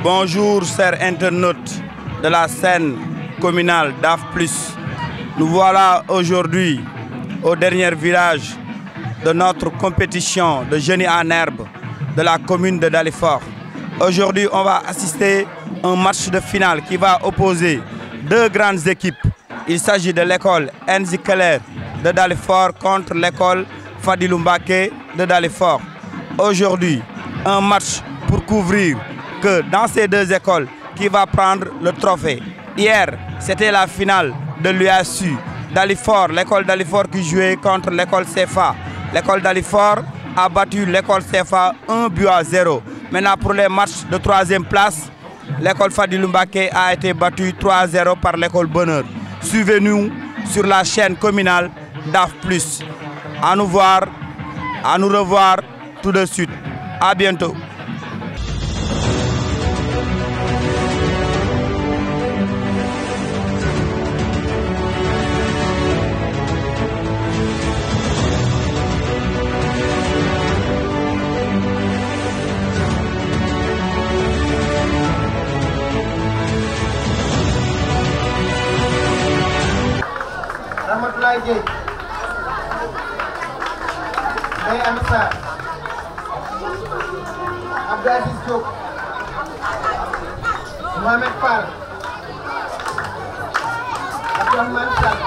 Bonjour chers internautes de la scène communale DAF+. Nous voilà aujourd'hui au dernier virage de notre compétition de génie en herbe de la commune de Dalifort. Aujourd'hui, on va assister à un match de finale qui va opposer deux grandes équipes. Il s'agit de l'école Enzi Keller de Dalifort contre l'école Fadilou Mbacké de Dalifort. Aujourd'hui, un match pour couvrir que dans ces deux écoles qui va prendre le trophée. Hier, c'était la finale de l'UASU. Dalifort, l'école Dalifort qui jouait contre l'école CFA. L'école Dalifort a battu l'école CFA 1-0. Maintenant, pour les matchs de troisième place, l'école Fadilou Mbacké a été battue 3-0 par l'école Bonheur. Suivez-nous sur la chaîne communale DAF+. À nous voir, à nous revoir tout de suite. À bientôt. Amsa Abdelaziz Diop Mohamed Fall Abdourahmane Sall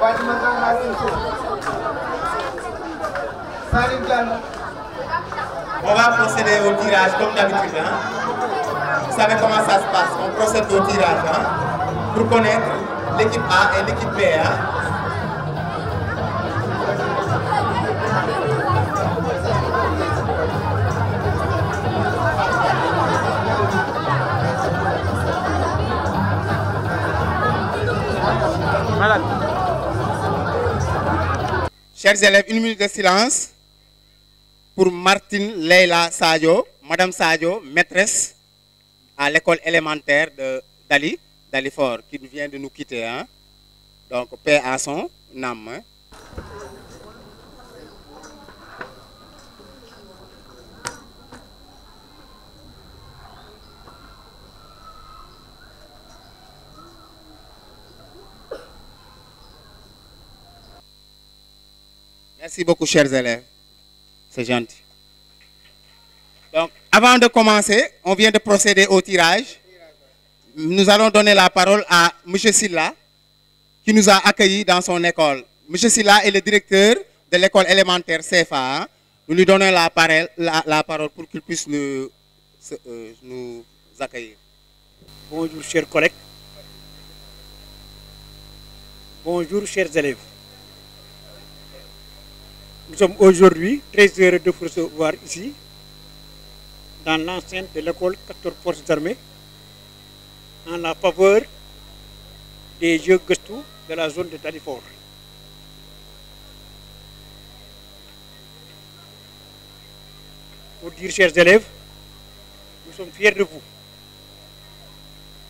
Fatima Zahra Cissé Salim Diallo. On va procéder au tirage comme d'habitude. Vous savez comment ça se passe. On procède au tirage pour connaître l'équipe A et l'équipe B. Chers élèves, une minute de silence pour Martine Leila Sadio, Madame Sadio, maîtresse à l'école élémentaire de Dalifort, qui vient de nous quitter. Donc, paix à son âme. Merci beaucoup, chers élèves. C'est gentil. Donc, avant de commencer, on vient de procéder au tirage. Nous allons donner la parole à M. Silla, qui nous a accueillis dans son école. M. Silla est le directeur de l'école élémentaire CFA. Nous lui donnons la parole pour qu'il puisse nous accueillir. Bonjour, chers collègues. Bonjour, chers élèves. Nous sommes aujourd'hui très heureux de vous recevoir ici, dans l'enceinte de l'école 14 Forces armées, en la faveur des Jeux Gëstu de la zone de Dalifort. Pour dire, chers élèves, nous sommes fiers de vous.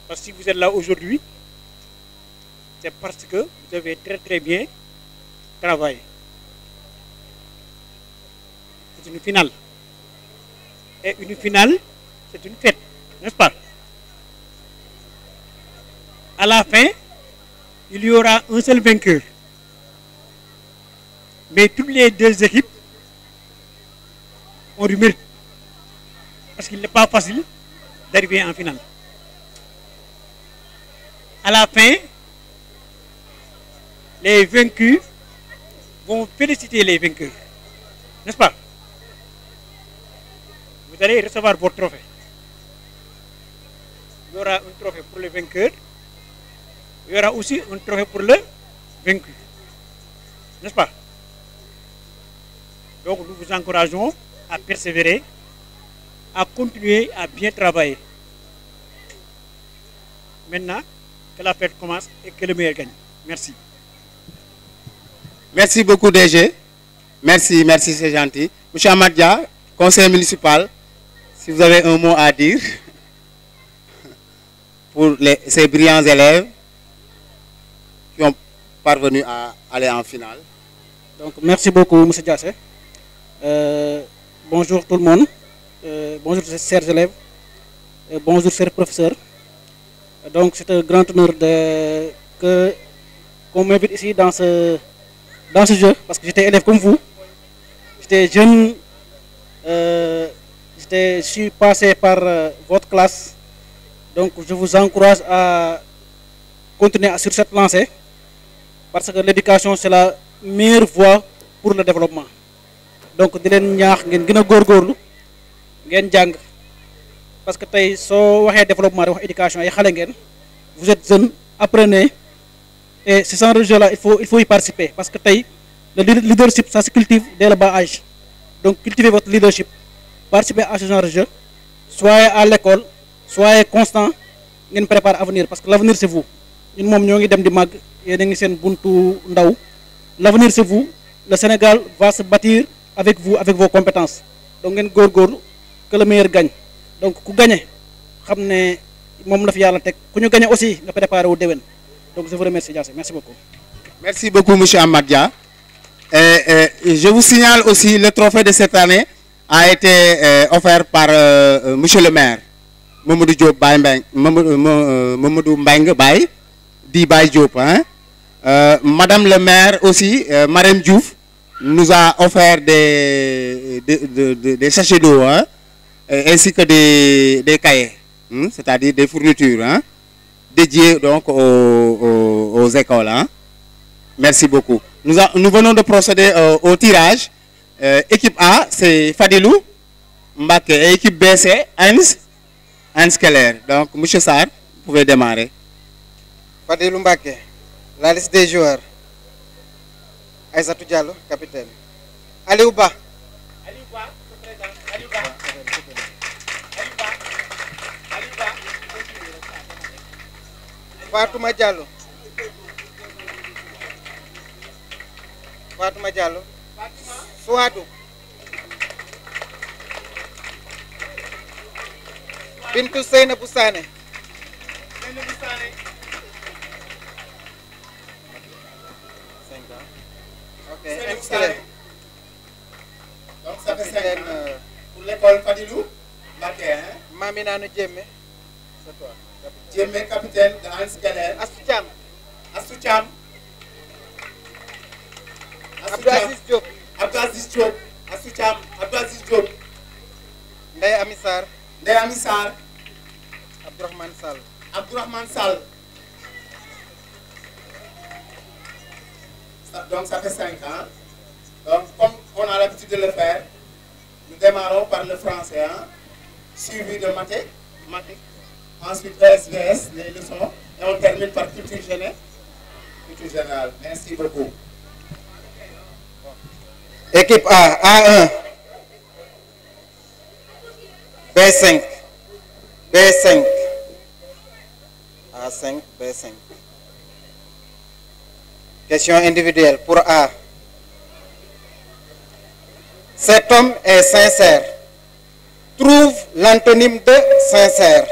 Parce que si vous êtes là aujourd'hui, c'est parce que vous avez très bien travaillé. C'est une finale. Et une finale, c'est une fête, n'est-ce pas? À la fin, il y aura un seul vainqueur. Mais toutes les deux équipes ont du mérite. Parce qu'il n'est pas facile d'arriver en finale. À la fin, les vaincus vont féliciter les vainqueurs, n'est-ce pas? Vous allez recevoir votre trophée. Il y aura un trophée pour le vainqueur. Il y aura aussi un trophée pour le vaincu. N'est-ce pas? Donc nous vous encourageons à persévérer, à continuer à bien travailler. Maintenant, que la fête commence et que le meilleur gagne. Merci. Merci beaucoup, DG. Merci, c'est gentil. Monsieur Amadja, conseiller municipal, si vous avez un mot à dire pour ces brillants élèves qui ont parvenu à aller en finale. Donc, merci beaucoup, M. Diassé. Bonjour tout le monde. bonjour chers élèves, bonjour chers professeurs. Donc c'est un grand honneur qu'on m'invite ici dans ce jeu, parce que j'étais élève comme vous, j'étais jeune, je suis passé par votre classe, donc je vous encourage à continuer sur cette lancée, parce que l'éducation c'est la meilleure voie pour le développement. Donc di leen ñaax ngeen gën a góorgóorlu ngeen jàng parce que tey soo waxee développement wax éducation ay xale ngeen vous êtes jeunes, apprenez, et ce genre de jeu là il faut y participer, parce que tey le leadership ça se cultive dès le bas âge. Donc cultivez votre leadership, participez à ce genre de jeu, soyez à l'école, soyez constant, ngeen préparez avenir, parce que l'avenir c'est vous. Ñun moom ñoo ngi dem di màgg, yéen a ngi seen buntu ndaw, l'avenir c'est vous. Le Sénégal va se bâtir avec vous, avec vos compétences. Donc ngeen góorgóorlu, que le meilleur gagne. Donc ku gagné xam ne moom la fi yàlla teg, ku ñu gagné aussi nga préparé wu déwén. Donc je vous remercie Diassé, merci beaucoup. Merci beaucoup monsieur Amath Dia. Je vous signale aussi le trophée de cette année a été offert par monsieur le maire Mamadou Diop Baye Mbengue, Mamadou Mbengue Baye di Baye Diop, hein. Madame le maire aussi, Marème Diouf, nous a offert des sachets d'eau, hein, ainsi que des cahiers, hein, c'est-à-dire des fournitures, hein, dédiées donc aux écoles. Hein. Merci beaucoup. Nous venons de procéder au tirage. Équipe A, c'est Fadilou Mbaké, et équipe B, c'est Hans Keller. Donc, monsieur Sarr, vous pouvez démarrer. Fadilou Mbaké. La liste des joueurs. Aïssatou Diallo, capitaine. Aliou Ba. Aliou Ba, Aliou Ba. Fatouma Diallo. Fatouma Diallo. Souadou. Bintou Seynabou Sané. Ok, excellent. Donc ça fait 5 pour l'école Fadilou Mbaké, hein? Maminanou Djemé. C'est toi. Djemé, capitaine de Hans Keller. Assoucham. Assoucham. Abdouaziz Diop. Abdouaziz Diop. Assoucham. Abdouaziz Diop. Ndeye Amissar. Ndeye Amissar. Abdourahmane Sall. Abdourahmane Sall. Donc ça fait 5 ans. Donc comme on a l'habitude de le faire, nous démarrons par le français, hein, suivi de mathématiques, ensuite ESVS, les leçons, et on termine par culture générale. Merci beaucoup. Équipe A, A1, B5, B5, A5, B5. Question individuelle pour A. Cet homme est sincère. Trouve l'antonyme de sincère.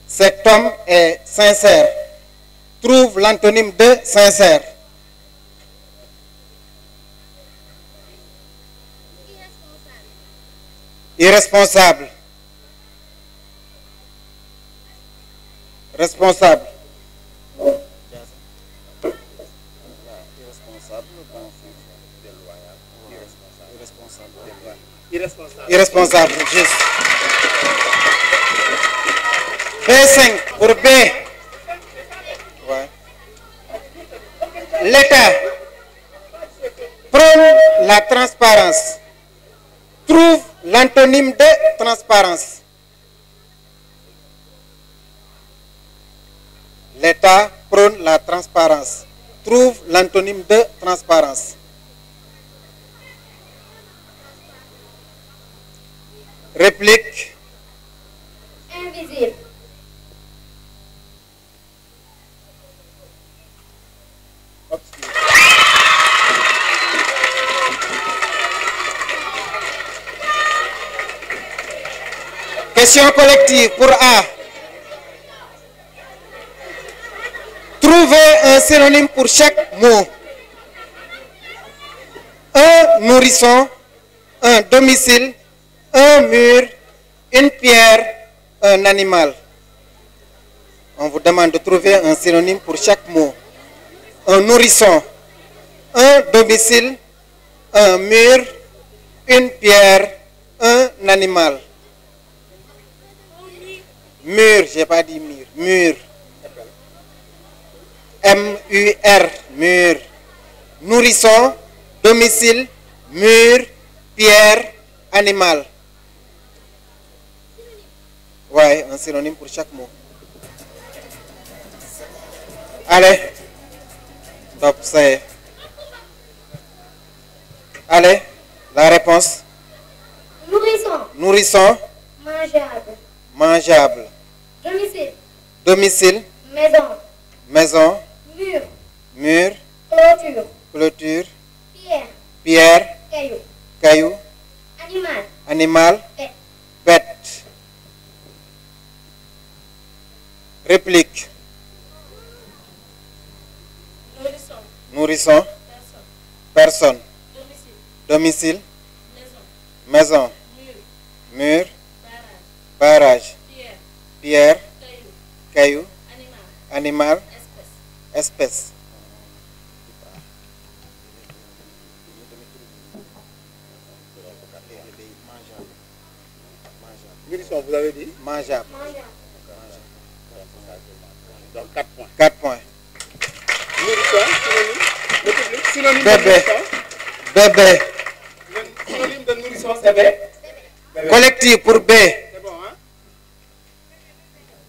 Cet homme est sincère. Trouve l'antonyme de sincère. Irresponsable. Responsable. Irresponsable, juste. B5 pour B. Ouais. L'État prône la transparence. Trouve l'antonyme de transparence. L'État prône la transparence. Trouve l'antonyme de transparence. Réplique. Invisible. Question collective pour A. Trouvez un synonyme pour chaque mot. Un nourrisson, un domicile, un mur, une pierre, un animal. On vous demande de trouver un synonyme pour chaque mot. Un nourrisson, un domicile, un mur, une pierre, un animal. Mur, j'ai pas dit mur. Mur. M-U-R, mur. Nourrisson, domicile, mur, pierre, animal. Ouais, un synonyme pour chaque mot. Allez. Top, ça y est. Allez, la réponse. Nourrisson. Nourrisson, Mangeable. mangeable. Domicile. Domicile, Maison. maison, Mur. mur, Clôture. clôture, Pierre. pierre, Caillou. caillou, Animal. animal, Bête. bête. Réplique. Nourrisson. Nourrisson, personne. Domicile, maison, mur, barrage, pierre, caillou, animal, espèce. Nourrisson, vous avez dit? Mangeable. Donc 4 points. 4 points. Nourrisson, synonyme. Le public, synonyme Bébé. de nourrisson. Bébé. Le synonyme de nourrisson, c'est B. Bébé. Collectif pour B. C'est bon, hein?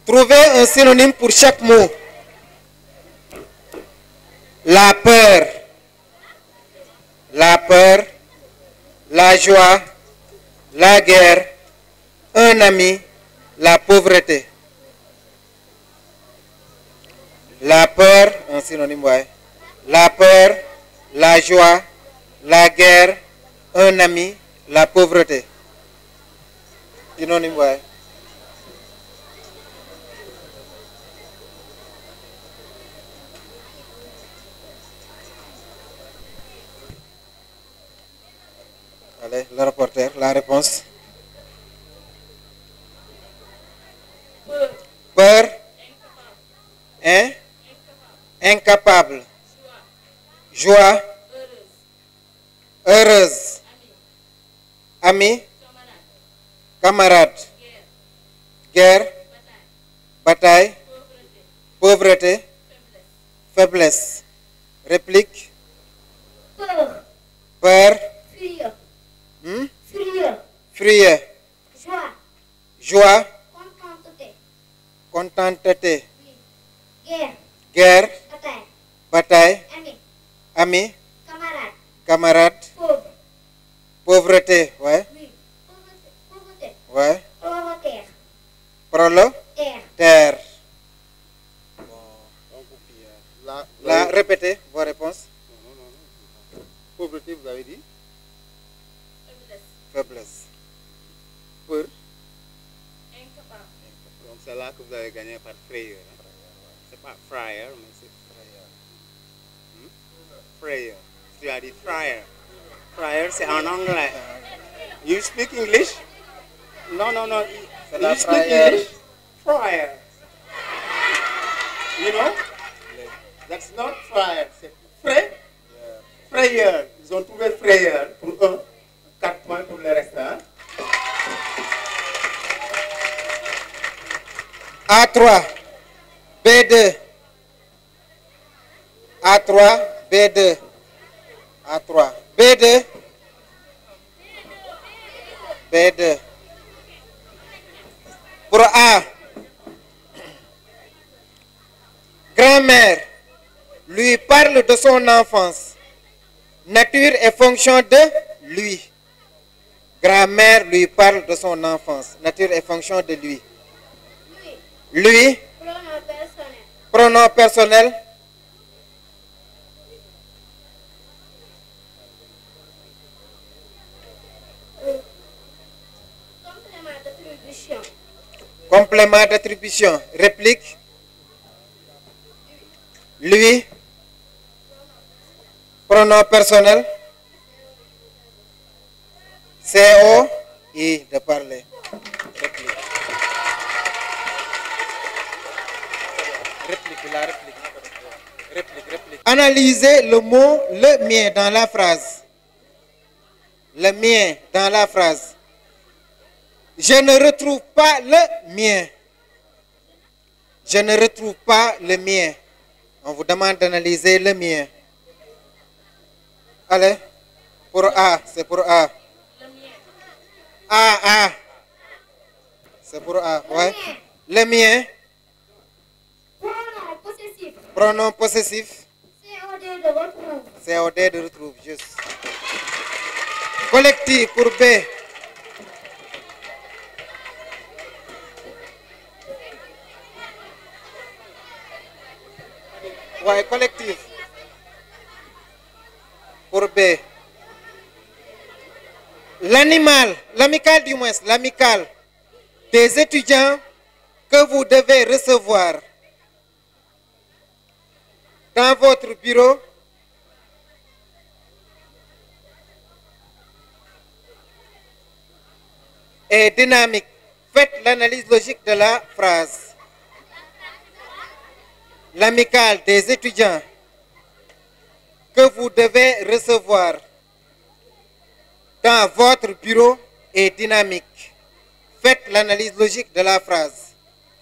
Trouvez un synonyme pour chaque mot. La peur. La peur. La joie. La guerre. Un ami. La pauvreté. La peur, un synonyme, ouais. La peur, la joie, la guerre, un ami, la pauvreté. Synonyme, ouais. Allez, le reporter, la réponse. Peur. Hein? Incapable. Joie. Heureuse. Ami. Camarade. Guerre. Bataille. Pauvreté. Faiblesse. Réplique. Peur. Peur. Furieux. Hmm? Furieux. Furieux. Joie. Joie. Contenteté. Contenteté. Guerre. Guerre. Bataille. Bataille. Ami. Ami. Camarade. Camarade. Pauvre. Pauvreté. Ouais. Oui. Pauvreté. Pauvreté. Ouais. Prolétaire. Prolo. Terre. Terre. Là, Là, répétez vos réponses. pauvreté, vous avez dit? Faiblesse. Peur. Incapable. Donc c'est là que vous avez gagné par frayeur. Hein? C'est pas fryer, mais c'est frayeur. Frayeur. Tu as dit fryer. Fryer, c'est en anglais. You speak English? No, no, no. C'est You la speak fryer. English? Fryer. You know? That's not fryer. C'est fray. Frayeur. Ils ont trouvé frayeur pour un. 4 points pour le reste. Hein? A3. B2. A3. B2. A3. B2. B2. Pour A. Grand-mère lui parle de son enfance. Nature et fonction de lui. Grand-mère lui parle de son enfance. Nature et fonction de lui. Lui. Pronom personnel. Pronom personnel. Complément d'attribution. Complément d'attribution. Réplique. Lui. Pronom personnel. C-O-I de parler. Réplique. Réplique, la réplique. Réplique. Analysez le mot le mien dans la phrase. Le mien dans la phrase. Je ne retrouve pas le mien. Je ne retrouve pas le mien. On vous demande d'analyser le mien. Allez, pour A, c'est pour A. A. C'est pour A, ouais. Le mien. Pronom possessif. Pronom possessif. COD de retrouve. COD de retrouve, juste. Collectif pour B. Ouais, collectif. Pour B. L'animal, l'amical du moins, l'amical des étudiants que vous devez recevoir dans votre bureau est dynamique. Faites l'analyse logique de la phrase. L'amicale des étudiants que vous devez recevoir dans votre bureau est dynamique. Faites l'analyse logique de la phrase.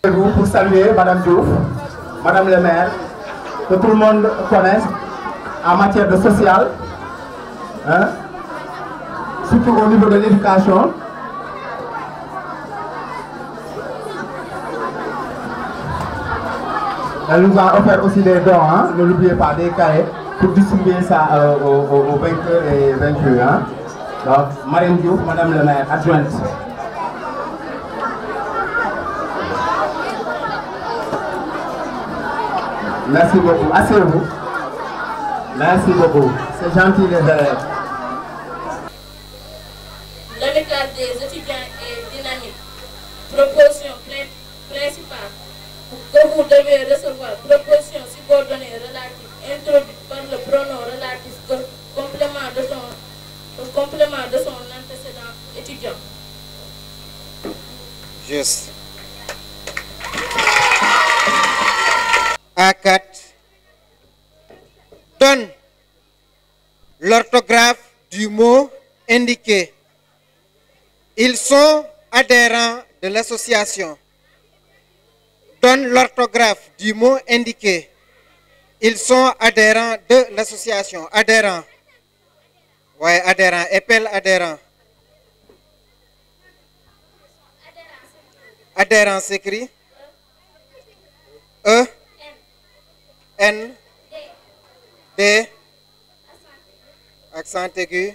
Pour saluer Madame Diouf, Madame le maire, que tout le monde connaisse en matière de social, hein, surtout au niveau de l'éducation. Elle nous a offert aussi des dons, hein, ne l'oubliez pas, des cahiers, pour distribuer ça aux vainqueurs et vaincus. Hein. Donc, Marine Diouf, Madame le maire, adjointe. Merci beaucoup. Asseyez-vous. Merci beaucoup. C'est gentil les élèves. L'amicale des étudiants est dynamique. Proposition principale que vous devez recevoir. Proposition subordonnée relative introduite par le pronom relatif complément de son antécédent étudiant. Juste. A4. Donne l'orthographe du mot indiqué. Ils sont adhérents de l'association. Donne l'orthographe du mot indiqué. Ils sont adhérents de l'association. Adhérents. Ouais, adhérents. Épelle adhérent. Adhérent s'écrit E. N. D. Accent aigu.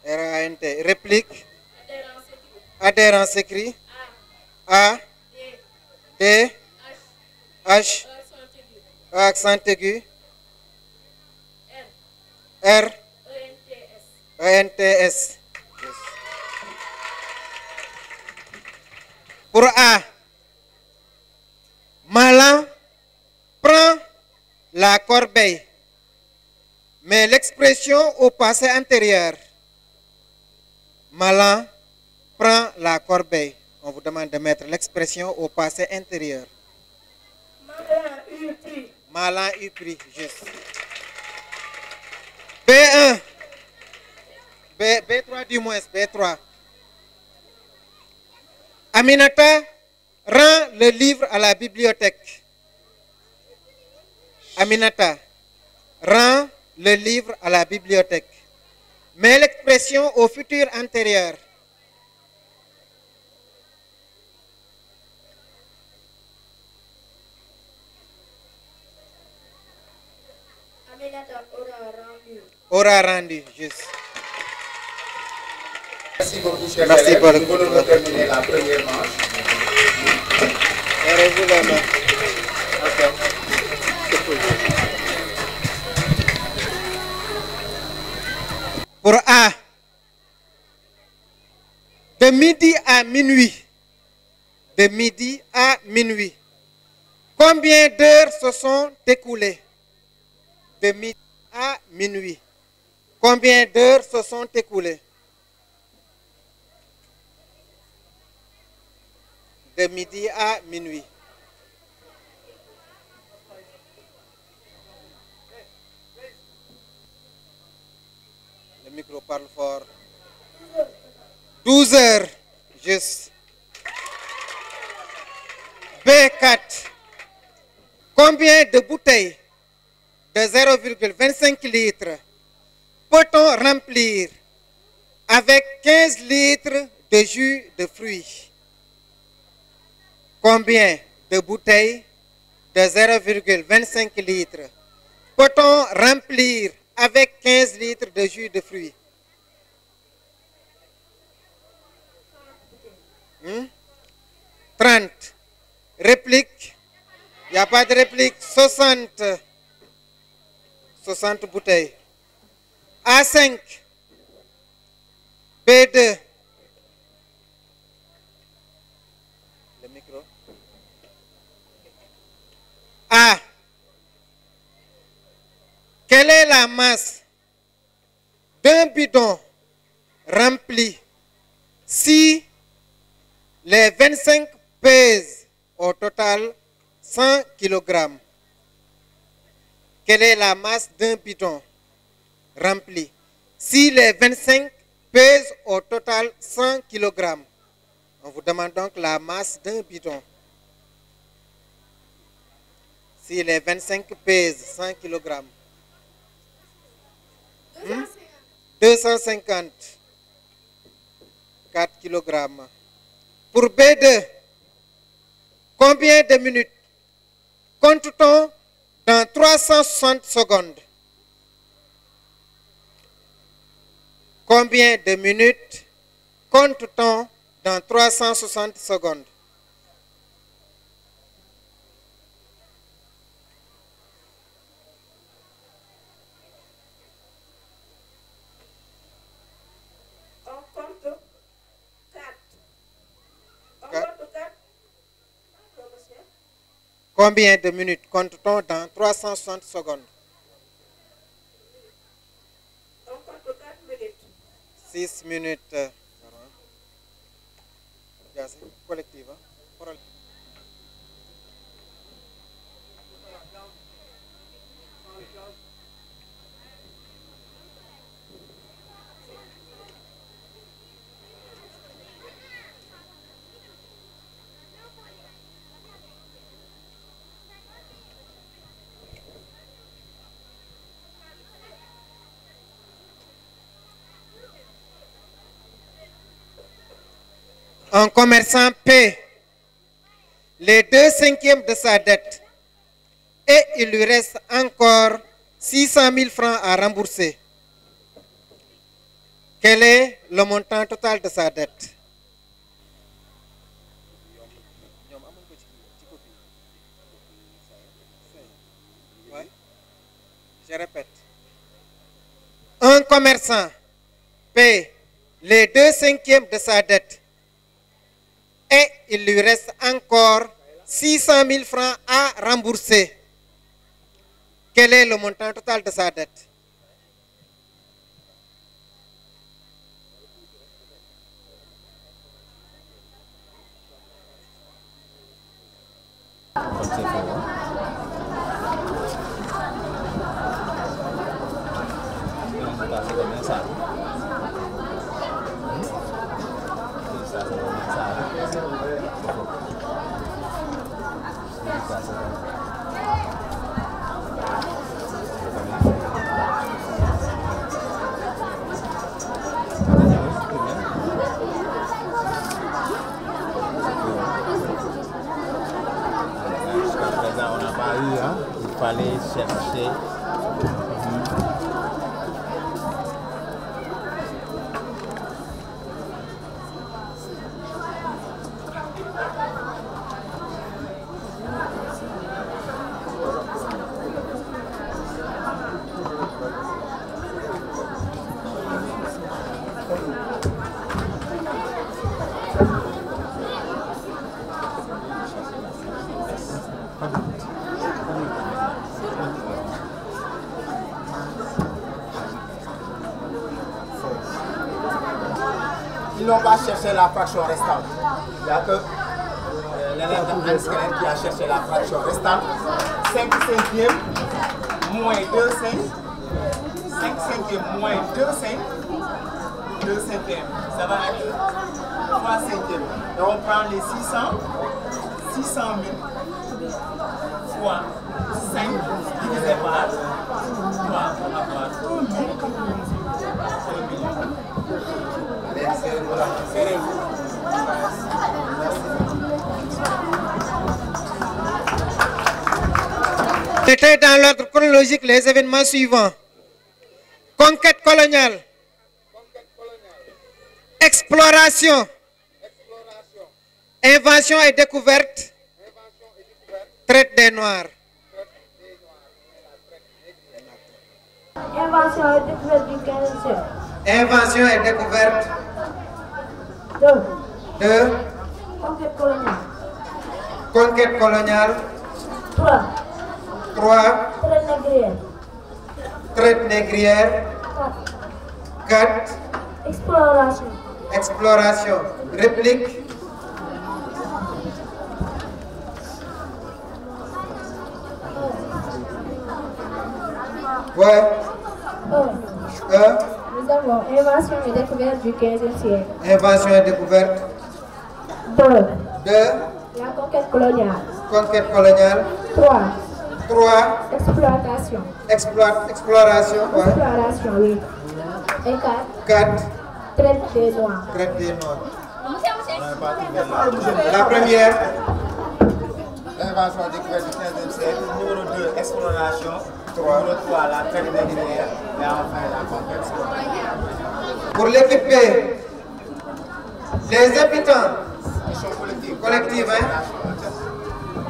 R-A-N-T. Réplique. Adhérent s'écrit A. D. H. Accent aigu. R. E-N-T-S. Pour A. Malin prend la corbeille. Mais l'expression au passé antérieur. Malin prend la corbeille. On vous demande de mettre l'expression au passé intérieur. Malin eut pris. Malin eut pris, juste. B1. B3 du moins, B3. Aminata rend le livre à la bibliothèque. Aminata rend le livre à la bibliothèque. Mais l'expression au futur antérieur. Aminata aura rendu. Aura rendu, juste. Merci beaucoup, chers Merci élèves. beaucoup. Nous venons de terminer la première manche. Serrez-vous la main. Pour A, de midi à minuit, de midi à minuit, combien d'heures se sont écoulées? De midi à minuit, combien d'heures se sont écoulées? de midi à minuit. Le micro parle fort. 12 heures, juste. B4. Combien de bouteilles de 0,25 litres peut-on remplir avec 15 litres de jus de fruits? Combien de bouteilles de 0,25 litres peut-on remplir avec 15 litres de jus de fruits? 30. Réplique. Il n'y a pas de réplique. 60 bouteilles. A5. B2. Le micro. A. Quelle est la masse d'un bidon rempli si les 25 pèsent au total 100 kg? Quelle est la masse d'un bidon rempli si les 25 pèsent au total 100 kg? On vous demande donc la masse d'un bidon. Si les 25 pèsent 100 kg. 250. 4 kg. Pour B2, combien de minutes compte-t-on dans 360 secondes? Combien de minutes compte-t-on dans 360 secondes? Combien de minutes compte-t-on dans 360 secondes? On compte 4 minutes. 6 minutes. Collective. Un commerçant paie les 2/5 de sa dette et il lui reste encore 600 000 francs à rembourser. Quel est le montant total de sa dette? Ouais. Je répète. Un commerçant paie les 2/5 de sa dette et il lui reste encore 600 000 francs à rembourser. Quel est le montant total de sa dette? Il fallait chercher. Ils n'ont pas cherché la fraction restante. Il n'y a que l'élève Anne Skelet qui a cherché la fraction restante. 5 cinquièmes moins 2 5. 5 cinquièmes moins 2 5. 2 cinquièmes. Ça va être 3 cinquièmes. Donc on prend les 600 000 fois 5 divisé par 3 pour avoir 1 million. C'était dans l'ordre chronologique les événements suivants. Conquête coloniale. Exploration. Invention et découverte. Traite des Noirs. Invention et découverte du 15e siècle. Invention et découverte. 2. 2. Conquête coloniale. Conquête coloniale. 3. 3. Traite négrière. Traite négrière. 4. Exploration. Exploration. Réplique. Ouais. Nous avons invention et découverte du 15e siècle. Invention et découverte. 2. 2. La conquête coloniale. Conquête coloniale. 3. 3. Exploitation. Exploration. Ouais. Exploration, oui. Et 4. 4. Traite des Noirs. Traite des Noirs. La première. Invention et découverte du 15e siècle. Numéro 2, exploration. Numéro 3, la traite négrière. Et enfin la conquête coloniale. Pour l'équipe B, les habitants, collective,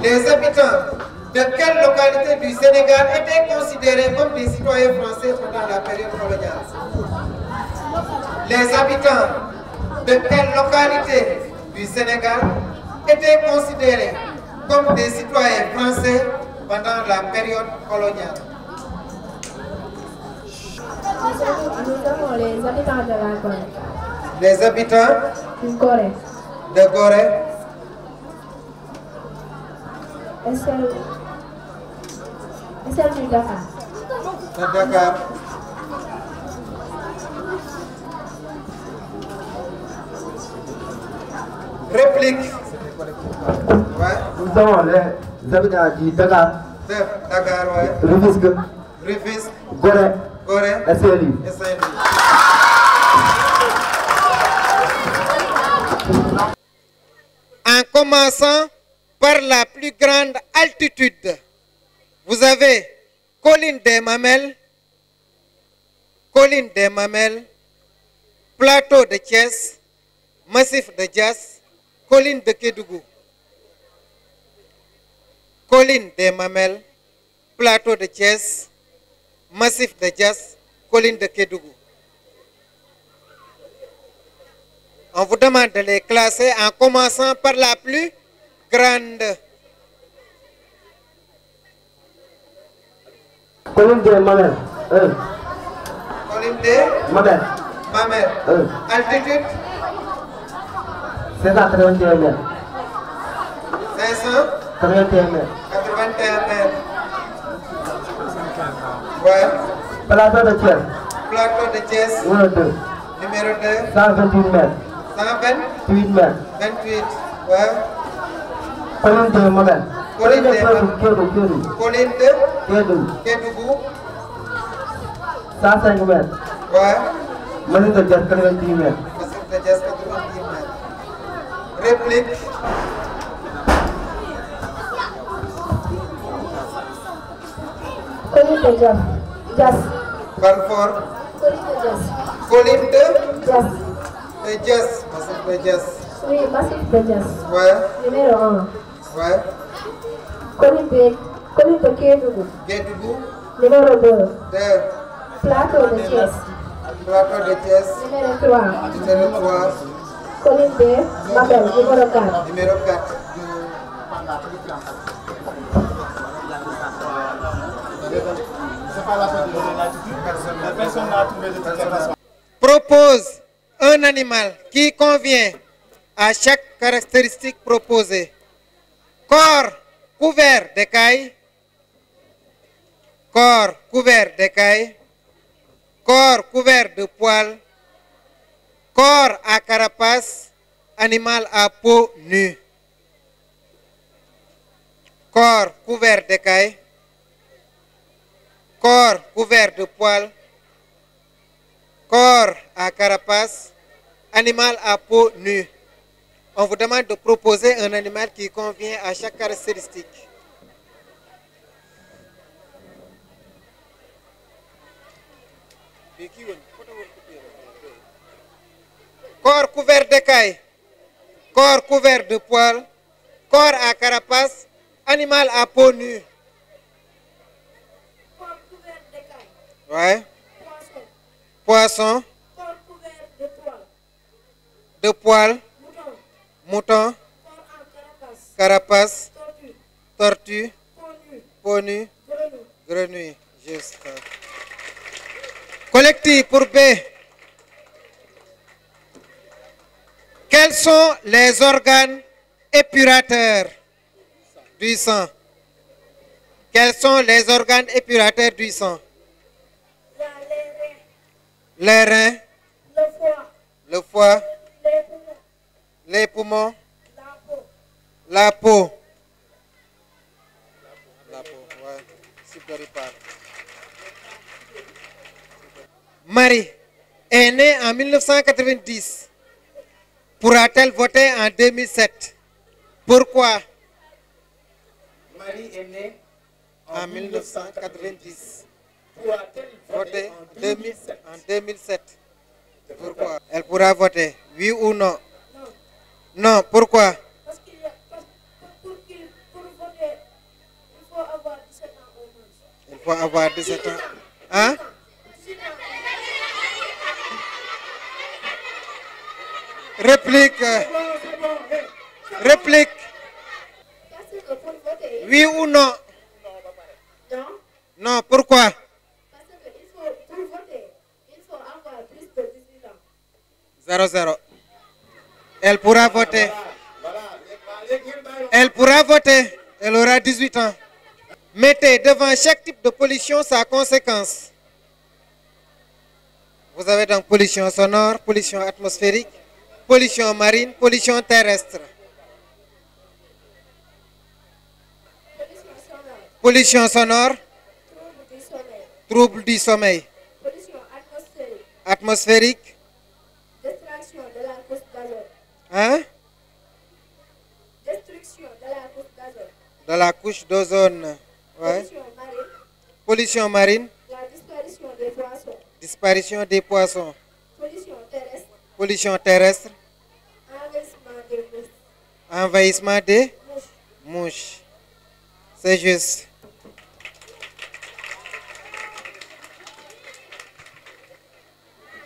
les habitants de quelle localité du Sénégal étaient considérés comme des citoyens français pendant la période coloniale? Les habitants de quelle localité du Sénégal étaient considérés comme des citoyens français pendant la période coloniale? Nous avons les habitants de la Corée. Les habitants de Gorée. De Gorée. Et celle du Dakar. De Dakar. Réplique. Ouais. Nous avons les habitants du Dakar. De Dakar, ouais. Rufisque. Gorée. Et Saint-Louis. En commençant par la plus grande altitude, vous avez colline des Mamelles, plateau de Thiès, massif de Diass, colline de Kédougou. Colline des Mamelles, plateau de Thiès, massif de Diass, colline de Kédougou. On vous demande de les classer en commençant par la plus grande. Colline des Mamelles. Colline des Mamelles. Altitude 581 mètres. 581 mètres. 81 mètres. Ouais. Plateau de Thiès. Plateau de Thiès. Numéro 2. Numéro 2. 128 mètres. 128 mètres. 28. Ouais. Colline des Mamelles. Colline des Kédougou. Colline de Kédougou. 105 mètres. Ouais. Massif de Diass 90 mètres. Massif de Diass 90 mètres. Réplique. Colline de Diass. Balfour. Colline de Diass. Colline de Diass. Massif de Diass. Oui, massif de Diass. Ouais. Numéro 1. Ouais. Colline de Kédougou. Kédougou. Numéro 2. 2. Plateau de Thiès. Plateau de Thiès. Numéro 3. Numéro 3. Colline de Mamelles. Numéro 4. Numéro 4. Propose un animal qui convient à chaque caractéristique proposée. Corps couvert d'écailles. Corps couvert d'écailles. Corps couvert de poils. Corps à carapace. Animal à peau nue. Corps couvert d'écailles. Corps couvert de poils. Corps à carapace. Animal à peau nue. On vous demande de proposer un animal qui convient à chaque caractéristique. Corps couvert d'écailles. Corps couvert de poils. Corps à carapace. Animal à peau nue. Corps couvert d'écailles. Ouais. Poisson. Poisson. Corps couvert de poils. De poils. Mouton. Mouton. Corps en carapace. Carapace. Tortue. Tortue. Peau nue. Peau nue. Grenouille. Grenouille. Juste. Collectif pour B. Quels sont les organes épurateurs du sang? Quels sont les organes épurateurs du sang? Il y a les reins. Les reins, Le foie. le foie, Les poumons. les poumons, La peau. la peau. La peau, ouais. Superipare. Marie est née en 1990. Pourra-t-elle voter en 2007? Pourquoi? Marie est née En 1990. Pourra-t-elle Voter en 2007. En 2007. Pourquoi? Elle pourra voter, oui ou non? Non. Non, pourquoi? Parce qu'il y a, pour voter, il faut avoir 17 ans au moins. Il faut avoir 17 ans. Hein? 18 ans. Réplique. Réplique. Parce que pour voter, Oui ou non? non. Non, pourquoi? Parce que pour voter, il faut avoir plus de 18 ans. 0-0. Elle pourra voter. Elle pourra voter. Elle aura 18 ans. Mettez devant chaque type de pollution sa conséquence. Vous avez donc pollution sonore, pollution atmosphérique, pollution marine, pollution terrestre. Pollution sonore, Pollution sonore, trouble du sommeil, trouble du sommeil, pollution atmosphérique, atmosphérique, destruction de la couche d'azote, hein? destruction de la couche d'azote, De la couche d'ozone, ouais. pollution marine, Pollution marine, la disparition des poissons, disparition des poissons, pollution terrestre, pollution terrestre, envahissement des mouches, envahissement des mouches. mouches. C'est juste.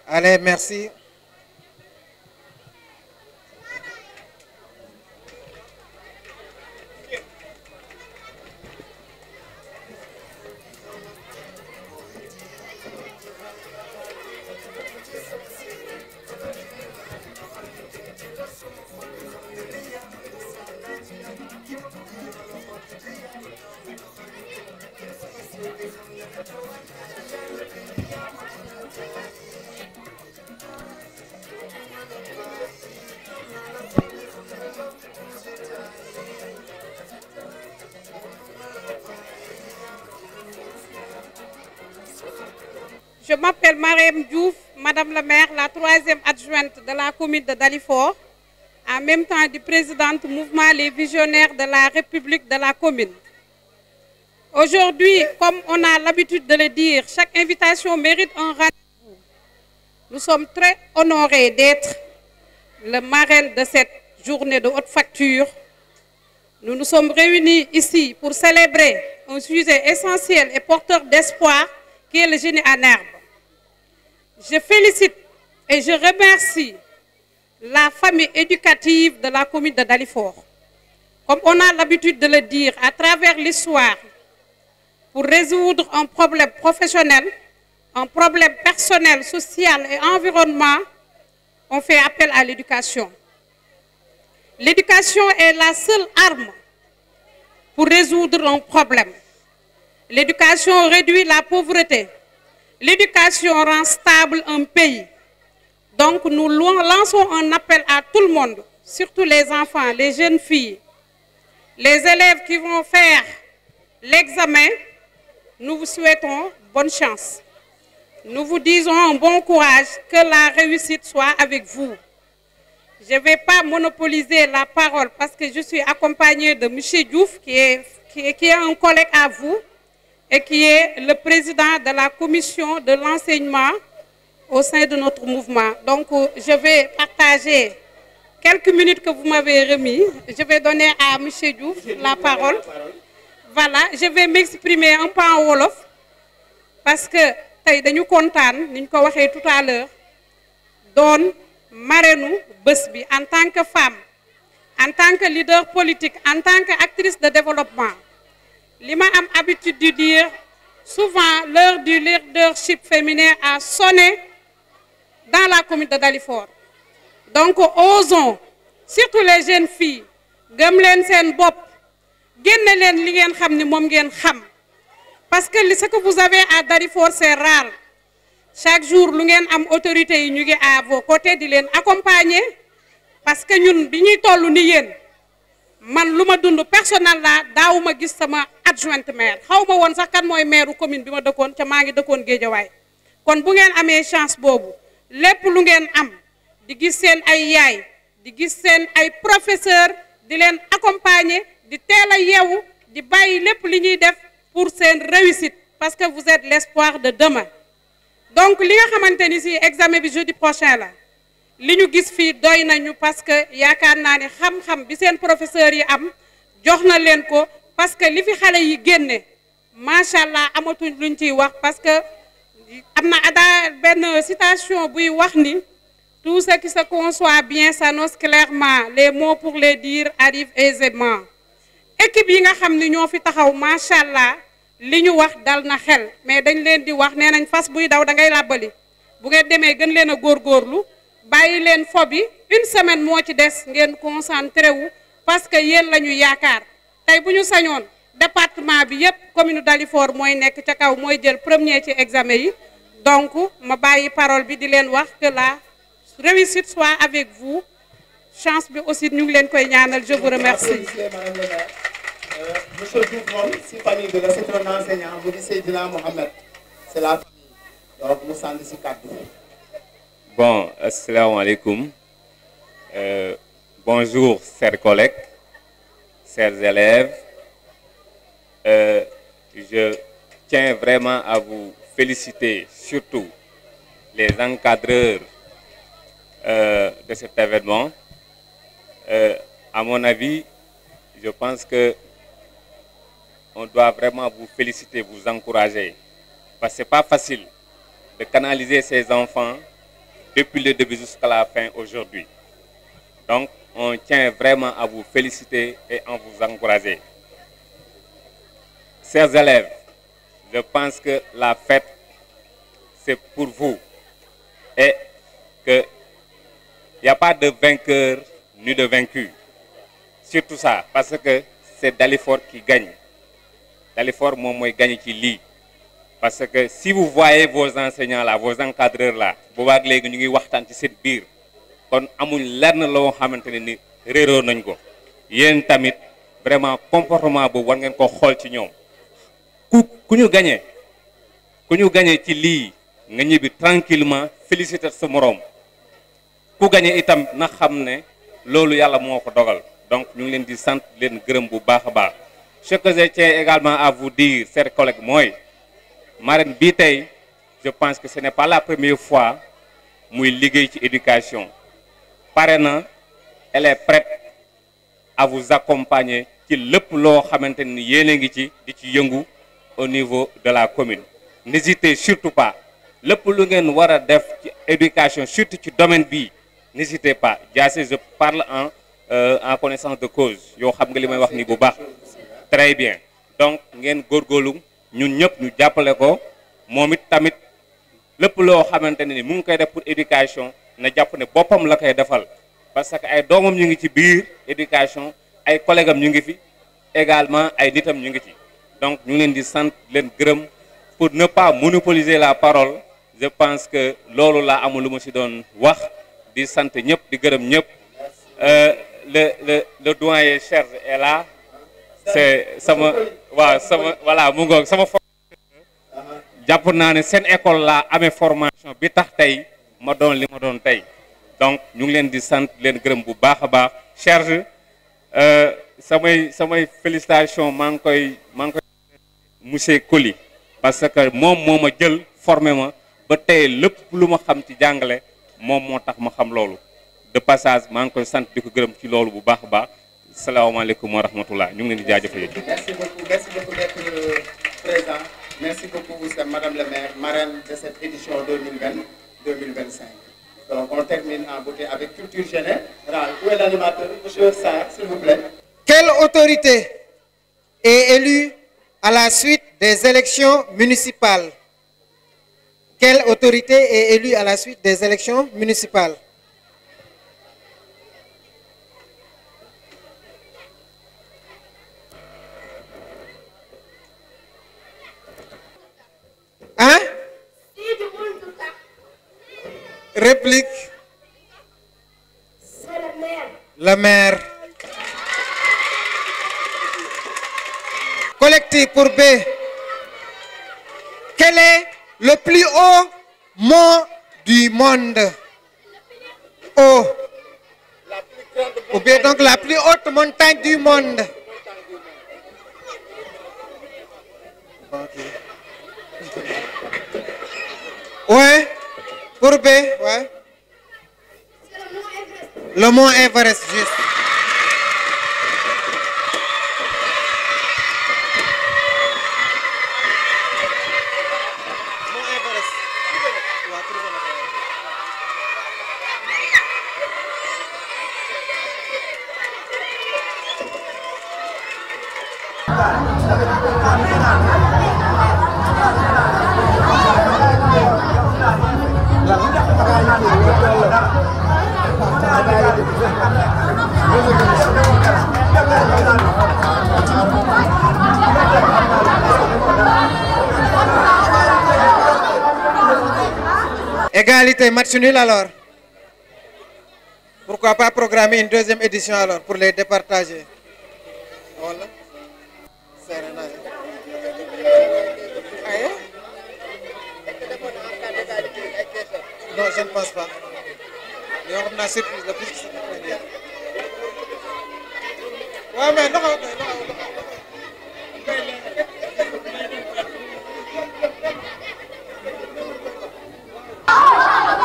Allez, merci. Je m'appelle Marème Diouf, Madame la maire, la 3e adjointe de la commune de Dalifort, en même temps du président du mouvement Les Visionnaires de la République de la commune. Aujourd'hui, comme on a l'habitude de le dire, chaque invitation mérite un rendez-vous. Nous sommes très honorés d'être le marraine de cette journée de haute facture. Nous nous sommes réunis ici pour célébrer un sujet essentiel et porteur d'espoir qui est le génie en herbe. Je félicite et je remercie la famille éducative de la commune de Dalifort. Comme on a l'habitude de le dire, à travers l'histoire, pour résoudre un problème professionnel, un problème personnel, social et environnement, on fait appel à l'éducation. L'éducation est la seule arme pour résoudre un problème. L'éducation réduit la pauvreté. L'éducation rend stable un pays. Donc nous lançons un appel à tout le monde, surtout les enfants, les jeunes filles, les élèves qui vont faire l'examen. Nous vous souhaitons bonne chance. Nous vous disons un bon courage, que la réussite soit avec vous. Je ne vais pas monopoliser la parole parce que je suis accompagnée de M. Diouf, qui est un collègue à vous et qui est le président de la commission de l'enseignement au sein de notre mouvement. Donc, je vais partager quelques minutes que vous m'avez remis. Je vais donner à M. Diouf la parole. Voilà, je vais m'exprimer un peu en wolof parce que tey dañu kontaan ni ñu ko waxee tout à l'heure doon marraine bés bi en tant que femme, en tant que leader politique, en tant qu'actrice de développement. Li ma am habitude de dire, souvent l'heure du leadership féminin a sonné dans la commune de Dalifort. Donc osons, surtout les jeunes filles, gëm leen seen bopp, génne leen li ngeen xam ni moom ngeen xam. Parce que ce que vous avez à Dalifort, c'est rare. Chaque jour, lu ngeen am autorité yi ñu ngi à vos côtés di leen accompagner. Parce que ñun bi ñuy toll ni yéen, man lu ma dund personnel la daawuma gis sama adjointe maire. Xaw ma woon sax kan mooy maire commune bi ma dëkkoon ca maa ngi dëkkoon Géejawaay. Kon bu ngeen amee chance boobu, lépp lu ngeen am, di gis seen ay yaay, di gis seen ay professeur, di leen accompagner, di teel a yeewu, di bàyyi lépp li ñuy def pour seen réussite, parce que vous êtes l'espoir de demain. Donc li nga xamante ni si examen bi jeudi prochain la li ñu gis fii doy nañu parce que yaakaar naa ne xam-xam bi seen professeurs yi am jox na leen ko parce que li fi xale yi génne macha allah amatuñ luñ ciy wax parce que am na ada benn citation buy wax ni tout ce qui se conçoit bien s'annonce clairement, les mots pour les dire arrivent aisément. Équipe yi nga xam ni ñoo fi taxaw macha allah li ñu wax dal na xel mais dañ leen di wax nee nañ fas buy daw da ngay làbbali bu ngeen demee gën leen a góorgóorlu bàyyi leen fo bi une semaine moo ci des ngeen concentré wu parce que yéen la ñu yaakaar tey bu ñu sañoon département bi yépp commune Dalifort mooy nekk ca kaw mooy jël premier ci examen yi donc ma bàyyi parole bi di leen wax que la réussite soit avec vous chance bi aussi ñu ngi leen koy ñaanal je vous remercie. Monsieur Diouf, si famille de la c'est un enseignant, vous dites Seydina Mohamed, c'est la famille. Donc nous sommes ici 4. Bon, assalamu alaikum. Bonjour, chers collègues, chers élèves. Je tiens vraiment à vous féliciter, surtout les encadreurs de cet événement. À mon avis, je pense que on doit vraiment vous féliciter, vous encourager. Parce que ce n'est pas facile de canaliser ces enfants depuis le début jusqu'à la fin aujourd'hui. Donc, on tient vraiment à vous féliciter et à vous encourager. Chers élèves, je pense que la fête, c'est pour vous. Et qu'il n'y a pas de vainqueur ni de vaincu. Surtout ça, parce que c'est Dalifort qui gagne. Dalifort, moi, gagne qui lit. Parce que si vous voyez vos enseignants là, vos encadreurs là, vous voyez que nous avons cette biir. Kon amul lenn lo xamanteni ni réro nañ ko. Yeen tamit vraiment comportement bu war ngeen ko xol ci ñoom. Ku ñu gagné ci li nga ñibi tranquillement féliciter sa morom. Ku gagné itam na xamné lolu Yalla moko dogal. Donc ñu ngi leen di sant leen gërëm bu baaxa baax. Ce que je tiens également à vous dire, chers collègues, moi, Marraine Bitey, je pense que ce n'est pas la première fois que je ligue l'éducation. Parrainant, elle est prête à vous accompagner ci lepp lo xamanteni yene ngi ci di ci yëngu au niveau de la commune. N'hésitez surtout pas. Lepp lu ngeen wara def ci éducation surtout ci domaine bi, n'hésitez pas. Jassé, je parle en connaissance de cause. Yo xam nga limay wax ni bu baax. Très bien. Donc ngeen gorgolu ñun ñëpp ñu jappalé ko momit tamit lepp lo xamanteni ni mu ngi koy def pour éducation na japp ne bopam la koy defal parce que ay domam ñu ngi ci biir éducation ay collègues am ñu ngi fi également ay nitam ñu ngi ci donc ñu ngi leen di sant leen gërëm pour ne pas monopoliser la parole je pense que loolu laa amul lu ma ci doon wax di sant ñëpp di gërëm ñëpp le doyen Cherge est là c'est sama waaw sama voilà mu ngoog sama jàpp naa ne seen école laa amee formation bi tax tey ma doon li ma doon tey donc ñu ngi leen di sant leen gërëm bu baax a baax Cherge samay félicitation maa ngi koy monsieur Coly parce que moom moo ma jël formé ma ba tey lépp lu ma xam ci jàngale moom moo tax ma xam loolu de passage maa ngi koy sant di ko gërëm ci loolu bu baax a baax salaamaaleykum wa rahmatullah ñu ngi leen di jaajëfal. merci beaucoup d'être présent merci beaucoup madame le maire marraine de cette édition 2020-2025. donc on termine en beauté avec culture générale. Où est l'animateur? Monsieur Sarr, s'il vous plaît. Quelle autorité est élue à la suite des élections municipales? Quelle autorité est élue à la suite des élections municipales? Hein? Réplique. C'est le maire. Le maire. Collectif pour B. Quel est le plus haut mont du monde? O. Ou bien donc la plus haute montagne du monde. Ouais. Pour B, ouais. Le mont Everest, juste. Mont Everest. Égalité, match nul alors. Pourquoi pas programmer une deuxième édition alors pour les départager? Voilà. Non, je ne pense pas. Mais on a surprise la plus que ça première. Ouais, mais non.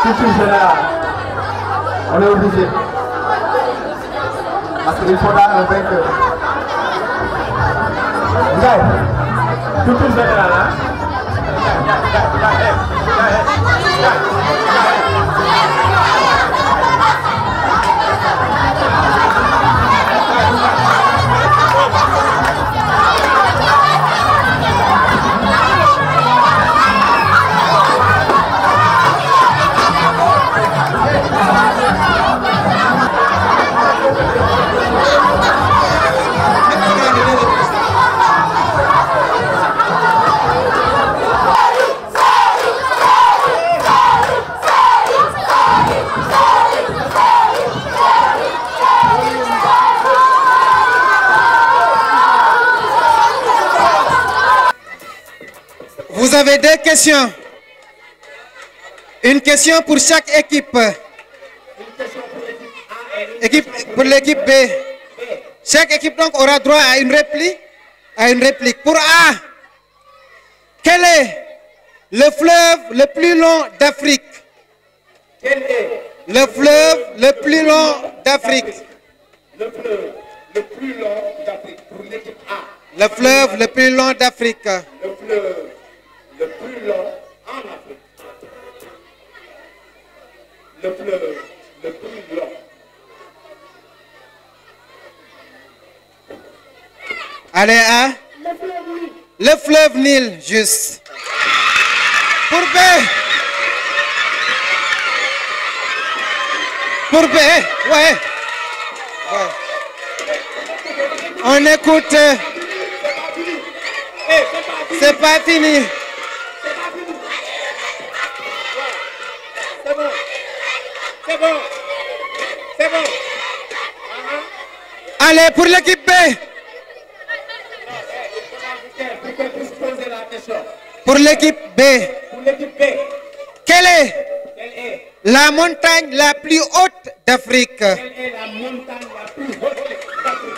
Culture générale, on est obligé. Parce qu'il faudra un vainqueur. Culture générale, hein? Vous avez deux questions. Une question pour chaque équipe. Pour l'équipe B. Chaque équipe donc aura droit à une réplique. Pour A, quel est le fleuve le plus long d'Afrique? Quel est le fleuve le plus long d'Afrique? Le fleuve le plus long d'Afrique pour l'équipe A. Le fleuve le plus long d'Afrique. Le fleuve le plus long en Afrique. Le fleuve le plus long. Allez, A. Le fleuve Nil, juste. Pour B. Pour B, ouais. On écoute. C'est pas fini. C'est bon. C'est bon. C'est bon. Allez, pour l'équipe B. Pour l'équipe B. Quelle est la montagne la plus haute d'Afrique?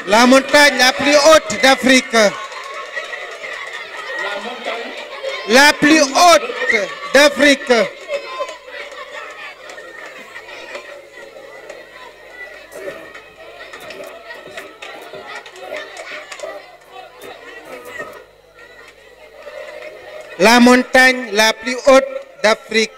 La montagne la plus haute d'Afrique. La plus haute d'Afrique. La montagne la plus haute d'Afrique.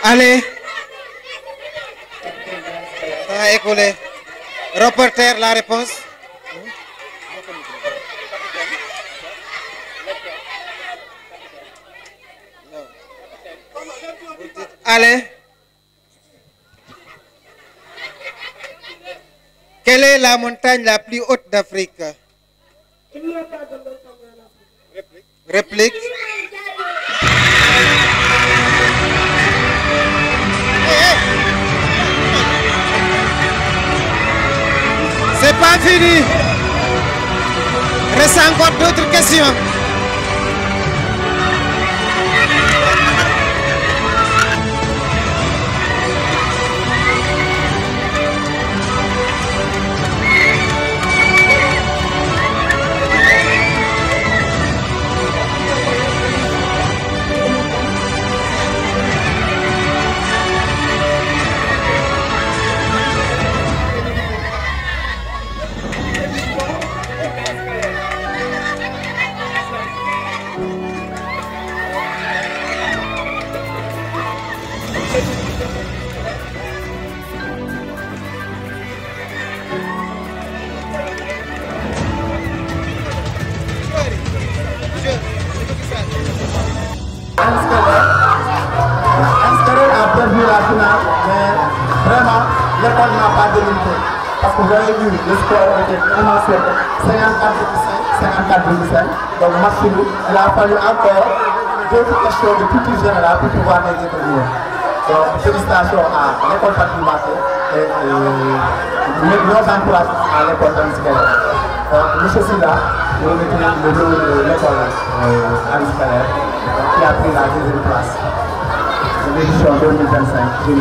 Allez. Ça a écoulé. Reporter, la réponse. Allez. Quelle est la montagne la plus haute d'Afrique? Réplique. C'est pas fini. Reste encore d'autres questions. l'école n'a pas délimité. Parce que vous avez vu, le score était vraiment serré. 54,5. Donc, match nul. Il a fallu encore d'autres questions de culture générale pour pouvoir les déterminer. Donc, félicitations à l'école Patrick Mbacké et nos encouragements à l'école d'Anne-Scalaire. Monsieur Silla, vous remettez le nom de l'école Anne-Scalaire qui a pris la deuxième place de l'édition 2025 du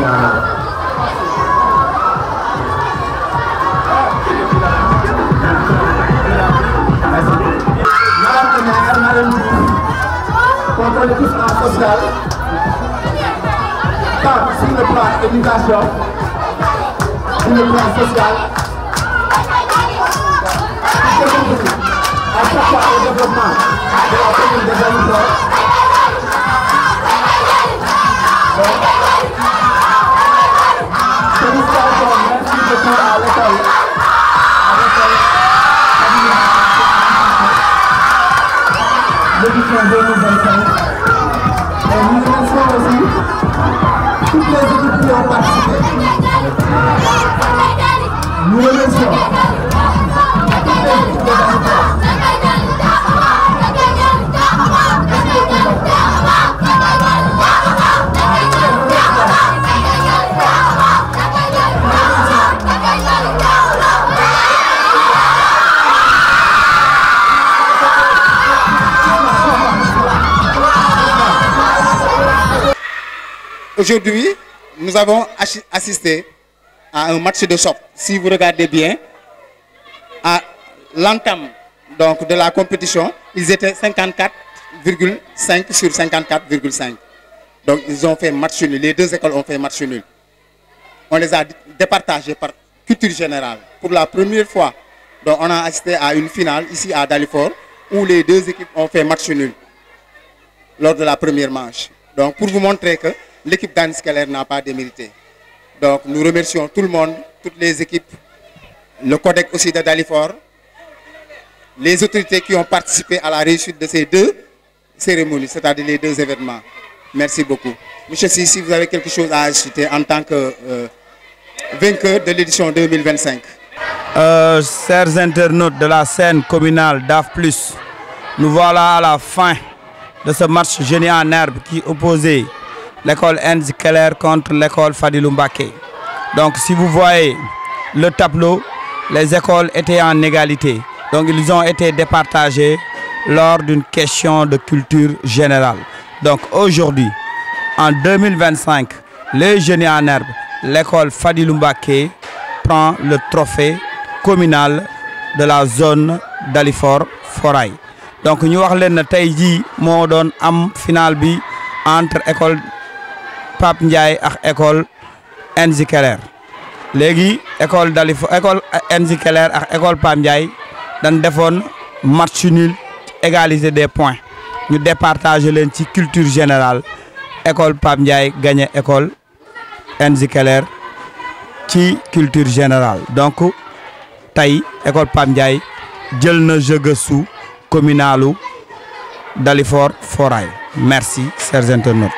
contre le plan social, tant sur le plan éducation, sur le plan social, à chaque fois au développement de la commune des habitants. Félicitations, merci beaucoup à l'école. L'édition 2025. Et nous remercions aussi toutes les équipes qui ont participé. Nous remercions toutes les équipes de Aujourd'hui, nous avons assisté à un match de choc. Si vous regardez bien, à l'entame donc de la compétition, ils étaient 54,5 sur 54,5. Donc ils ont fait match nul. Les deux écoles ont fait match nul. On les a départagés par culture générale. Pour la première fois Donc on a assisté à une finale ici à Dalifort où les deux équipes ont fait match nul lors de la première manche. Donc pour vous montrer que l'équipe d'Anne Keller n'a pas démérité. Donc nous remercions tout le monde, toutes les équipes, le codec aussi de Dalifort, les autorités qui ont participé à la réussite de ces deux cérémonies, c'est-à-dire les deux événements. Merci beaucoup. Monsieur Si, si vous avez quelque chose à ajouter en tant que vainqueur de l'édition 2025. Chers internautes de la scène communale DAF+, nous voilà à la fin de ce match génie en herbe qui opposait l'école Anne Keller contre l'école Fadilou Mbacké. Donc si vous voyez le tableau, les écoles étaient en égalité. Donc ils ont été départagés lors d'une question de culture générale. Donc aujourd'hui, en 2025, les génies en herbe, l'école Fadilou Mbacké prend le trophée communal de la zone Dalifort Foirail. Donc ñu wax leen ne tey jii moo doon am final bi entre école Pape Ndiaye ak école Anne Keller. Léegi école Dalifort école Anne Keller ak école Pape Ndiaye dañ defoon match nul égalité des points. Ñu départager leen ci culture générale. École Pape Ndiaye gagné école Anne Keller ci culture générale. Donc tey école Pape Ndiaye jël na jeu gëstu communalu Dalifort Foirail. Merci, chers internautes.